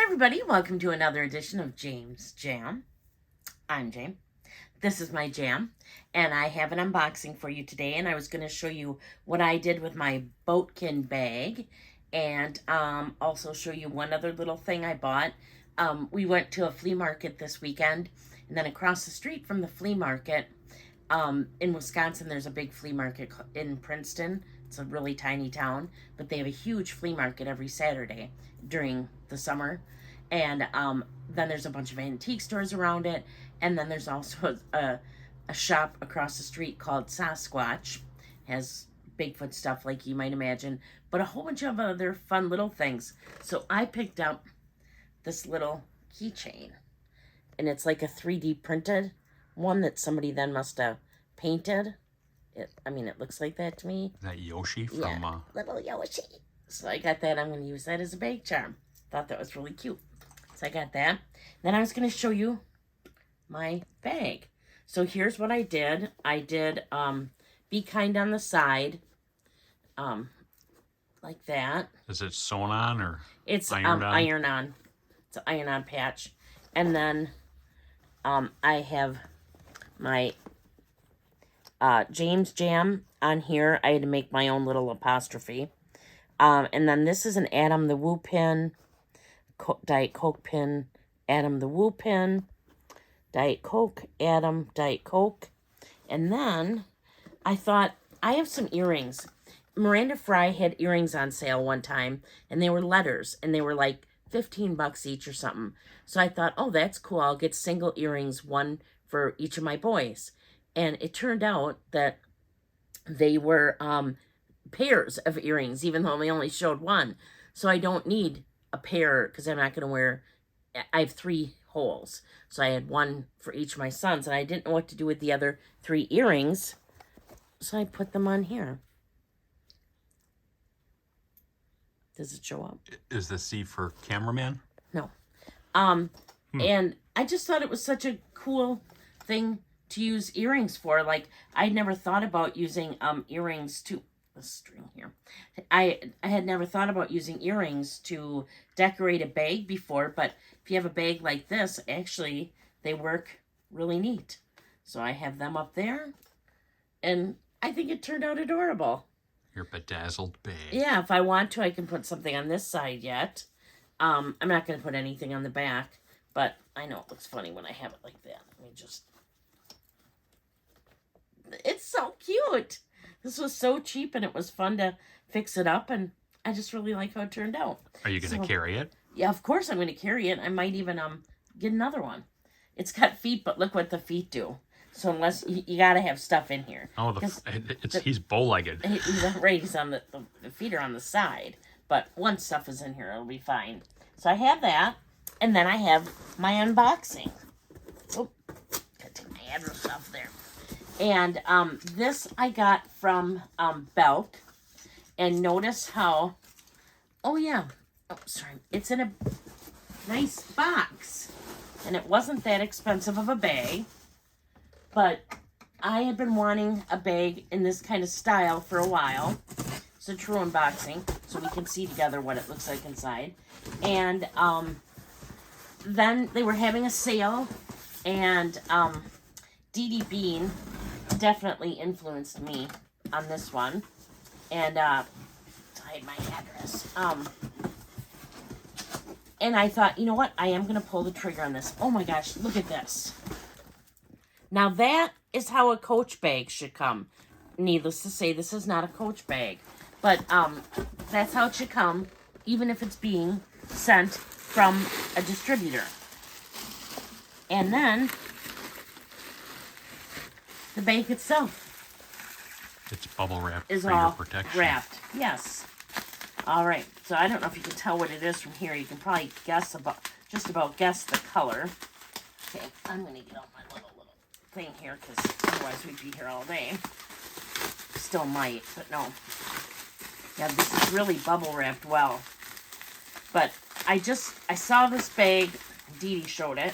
Everybody, welcome to another edition of James Jam. I'm Jame. This is my jam, and I have an unboxing for you today, and I was going to show you what I did with my Boatkin bag, and also show you one other little thing I bought. We went to a flea market this weekend, and then across the street from the flea market, in Wisconsin, there's a big flea market in Princeton. It's a really tiny town, but they have a huge flea market every Saturday during the summer. And then there's a bunch of antique stores around it. And then there's also a shop across the street called Sasquatch. Has Bigfoot stuff like you might imagine, but a whole bunch of other fun little things. So I picked up this little keychain. And it's like a 3D printed one that somebody then must have painted. It looks like that to me. Is that Yoshi from... little Yoshi. So I got that. I'm going to use that as a bag charm. Thought that was really cute. So I got that. Then I was going to show you my bag. So here's what I did. I did Be Kind on the side. Like that. Is it sewn on or it's ironed on? Iron on. It's an iron-on patch. And then I have my James Jam on here. I had to make my own little apostrophe. And then this is an Adam the Woo pin. Diet Coke pin, Adam the Woo pin, Diet Coke, Adam, Diet Coke. And then I thought, I have some earrings. Miranda Fry had earrings on sale one time, and they were letters, and they were like $15 each or something. So I thought, oh, that's cool. I'll get single earrings, one for each of my boys. And it turned out that they were pairs of earrings, even though we only showed one. So I don't need a pair because I'm not going to wear, I have 3 holes. So I had one for each of my sons, and I didn't know what to do with the other 3 earrings. So I put them on here. Does it show up? Is the C for cameraman? No. And I just thought it was such a cool thing to use earrings for. Like, I never thought about using earrings to... string here. I had never thought about using earrings to decorate a bag before, but if you have a bag like this, actually they work really neat. So I have them up there, and I think it turned out adorable. Your bedazzled bag. Yeah, if I want to, I can put something on this side yet. I'm not going to put anything on the back, but I know it looks funny when I have it like that. Let me just... It's so cute! This was so cheap, and it was fun to fix it up, and I just really like how it turned out. Are you going to carry it? Yeah, of course I'm going to carry it. I might even get another one. It's got feet, but look what the feet do. So unless you got to have stuff in here. Oh, he's bow-legged. Right, he's on the feet are on the side, but once stuff is in here, it'll be fine. So I have that, and then I have my unboxing. Oh, gotta take my address off there. And this I got from Belk. And notice how... Oh, yeah. Oh, sorry. It's in a nice box. And it wasn't that expensive of a bag. But I had been wanting a bag in this kind of style for a while. It's a true unboxing, so we can see together what it looks like inside. And then they were having a sale. And Dee Dee Bean definitely influenced me on this one. And to hide my address. And I thought, you know what? I am going to pull the trigger on this. Oh my gosh, look at this. Now that is how a Coach bag should come. Needless to say, this is not a Coach bag. But that's how it should come, even if it's being sent from a distributor. And then the bag itself it's bubble wrapped is for all your protection. Wrapped. Yes. All right. So I don't know if you can tell what it is from here. You can probably guess just about guess the color. Okay, I'm gonna get out my little thing here because otherwise we'd be here all day. Still might, but no. Yeah, this is really bubble wrapped well. But I saw this bag. Dee Dee showed it.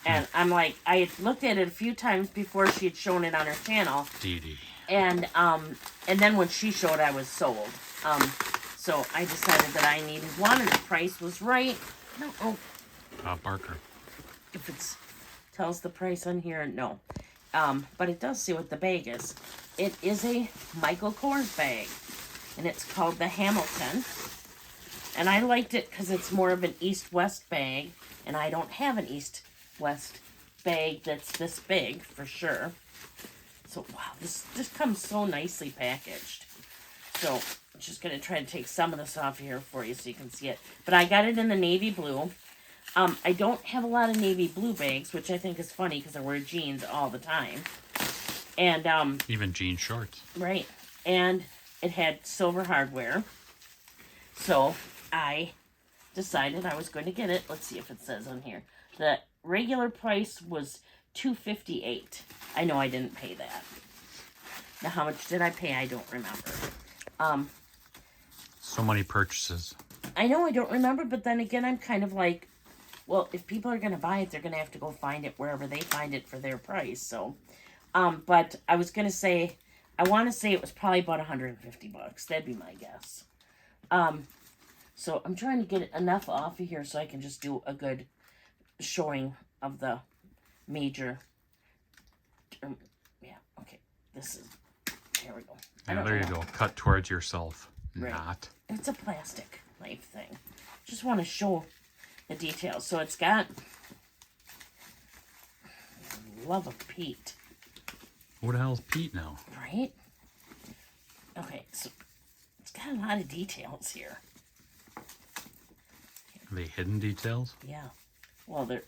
And I'm like, I had looked at it a few times before she had shown it on her channel. Dee Dee. And then when she showed, I was sold. So I decided that I needed one, and the price was right. No, Barker. if it tells the price on here, no. But it does say what the bag is. It is a Michael Kors bag, and it's called the Hamilton. And I liked it because it's more of an east-west bag, and I don't have an east-west bag that's this big, for sure. So, wow, this comes so nicely packaged. So, I'm just going to try to take some of this off here for you so you can see it. But I got it in the navy blue. I don't have a lot of navy blue bags, which I think is funny because I wear jeans all the time. And, even jean shorts. right. And it had silver hardware. So, I decided I was going to get it. Let's see if it says on here. The regular price was $258. I know I didn't pay that. Now, how much did I pay? I don't remember. So many purchases. I know I don't remember, but then again, I'm kind of like, well, if people are going to buy it, they're going to have to go find it wherever they find it for their price. So, but I was going to say, I want to say it was probably about $150. That'd be my guess. So I'm trying to get enough off of here so I can just do a good showing of the major. Yeah, okay. This is, there we go. Yeah, there you go. Cut towards yourself. Right. Not. It's a plastic knife thing. Just want to show the details. So it's got, love of Pete. Who the hell's Pete now? Right? Okay, so it's got a lot of details here. Are they hidden details? Yeah. Well, they're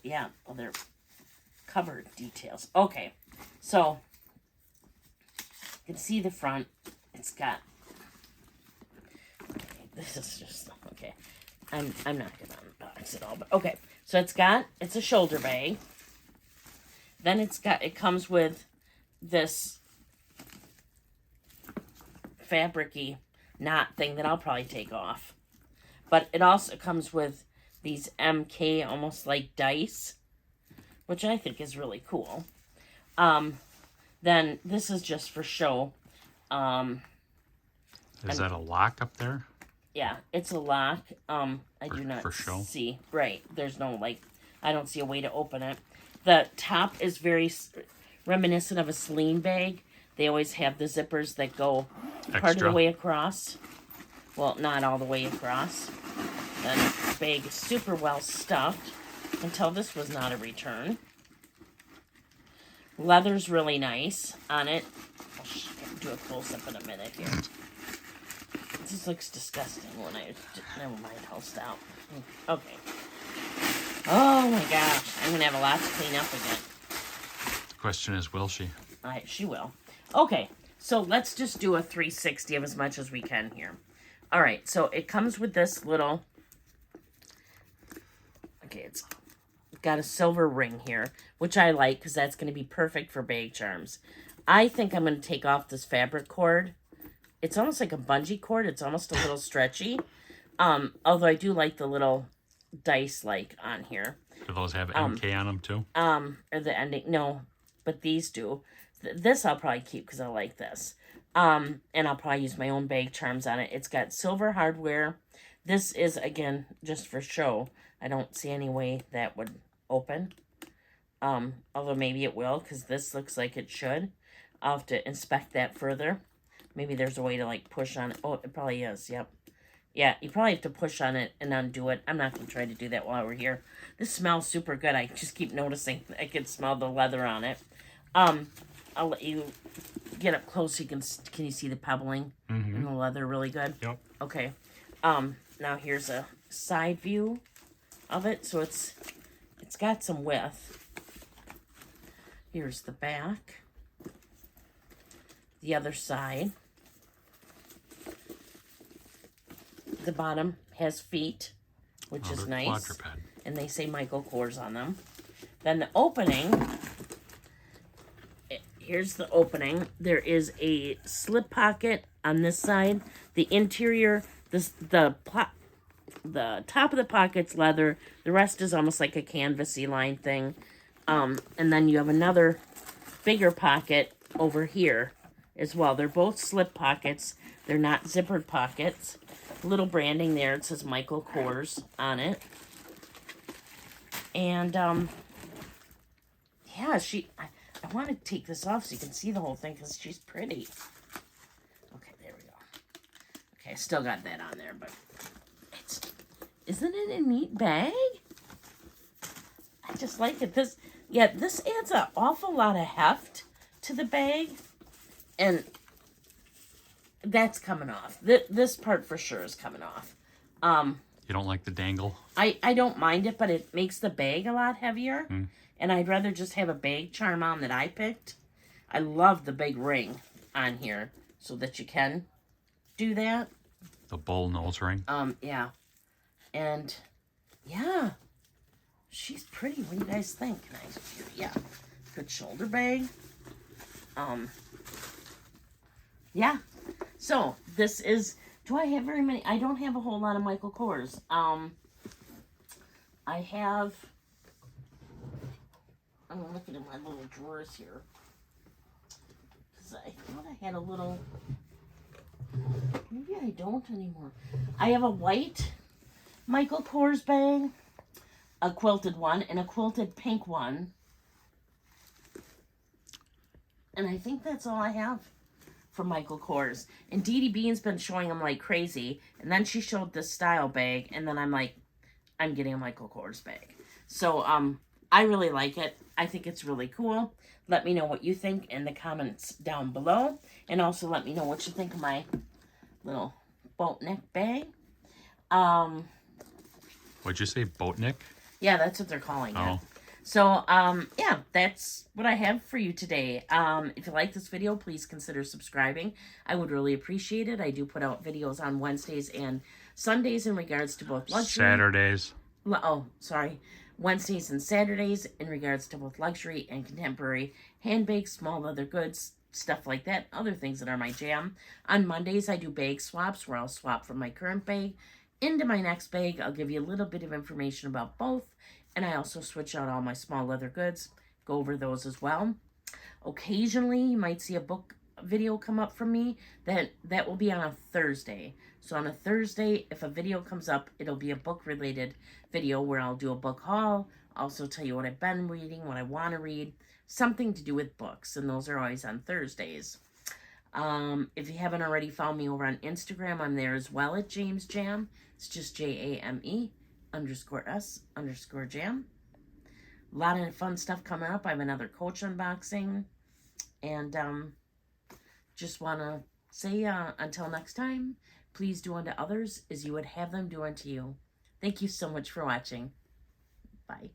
covered details. Okay, so you can see the front. It's got. Okay, this is just okay. I'm not gonna unbox it all, but okay. So it's a shoulder bag. Then it comes with this fabric-y knot thing that I'll probably take off. But it also comes with these MK almost like dice, which I think is really cool. Then this is just for show. Is that a lock up there? Yeah, it's a lock. I do not for show? see. Right, there's no I don't see a way to open it. The top is very reminiscent of a Celine bag. They always have the zippers that go part of the way across. Well, not all the way across. The bag is super well stuffed until this was not a return. Leather's really nice on it. I'll do a close-up in a minute here. This looks disgusting when never mind, I'll stop. Okay. Oh my gosh, I'm going to have a lot to clean up again. The question is, will she? She will. Okay, so let's just do a 360 of as much as we can here. All right, so it comes with this little... Okay, it's got a silver ring here, which I like because that's going to be perfect for bag charms. I think I'm going to take off this fabric cord. It's almost like a bungee cord. It's almost a little stretchy. Although I do like the little dice on here. Do those have MK on them too? Or the ending. No, but these do. This I'll probably keep because I like this. And I'll probably use my own bag charms on it. It's got silver hardware. This is, again, just for show. I don't see any way that would open. Although maybe it will because this looks like it should. I'll have to inspect that further. Maybe there's a way to, push on it. Oh, it probably is. Yep. Yeah, you probably have to push on it and undo it. I'm not going to try to do that while we're here. This smells super good. I just keep noticing I can smell the leather on it. I'll let you get up close so you can you see the pebbling in the leather really good? Yep. Okay. Now here's a side view of it. So it's got some width. Here's the back. The other side. The bottom has feet, which is nice. Quadruped. And they say Michael Kors on them. Then the opening, here's the opening. There is a slip pocket on this side. The interior, the top of the pocket's leather. The rest is almost like a canvasy line thing. And then you have another bigger pocket over here as well. They're both slip pockets. They're not zippered pockets. Little branding there. It says Michael Kors on it. And, yeah, I want to take this off so you can see the whole thing because she's pretty. Okay, there we go. Okay, I still got that on there, but isn't it a neat bag? I just like it. This adds an awful lot of heft to the bag, and that's coming off. This part for sure is coming off. You don't like the dangle? I don't mind it, but it makes the bag a lot heavier. And I'd rather just have a bag charm on that I picked. I love the big ring on here so that you can do that. The bull nose ring? Yeah. And, yeah. She's pretty. What do you guys think? Nice. Yeah. Good shoulder bag. Yeah. So, this is... Do I have very many? I don't have a whole lot of Michael Kors. I have... I'm looking at my little drawers here. Because I thought I had a little... Maybe I don't anymore. I have a white Michael Kors bag, a quilted one, and a quilted pink one. And I think that's all I have for Michael Kors. And Dee Dee Bean's been showing them like crazy. And then she showed this style bag. And then I'm like, I'm getting a Michael Kors bag. So, I really like it. I think it's really cool. Let me know what you think in the comments down below. And also let me know what you think of my little boat neck bag. What'd you say, boat neck? Yeah, that's what they're calling it. Oh. So, yeah, that's what I have for you today. If you like this video, please consider subscribing. I would really appreciate it. I do put out videos on Wednesdays and Sundays in regards to both luxury... Saturdays. Oh, sorry. Wednesdays and Saturdays in regards to both luxury and contemporary handbags, small leather goods, stuff like that, other things that are my jam. On Mondays, I do bag swaps where I'll swap from my current bag into my next bag. I'll give you a little bit of information about both, and I also switch out all my small leather goods, go over those as well. Occasionally, you might see a book video come up from me. That will be on a Thursday. So on a Thursday, if a video comes up, it'll be a book-related video where I'll do a book haul, also tell you what I've been reading, what I want to read, something to do with books, and those are always on Thursdays. If you haven't already found me over on Instagram, I'm there as well at James Jam. It's just JAME_S_Jam. A lot of fun stuff coming up. I have another Coach unboxing. And just want to say until next time, please do unto others as you would have them do unto you. Thank you so much for watching. Bye.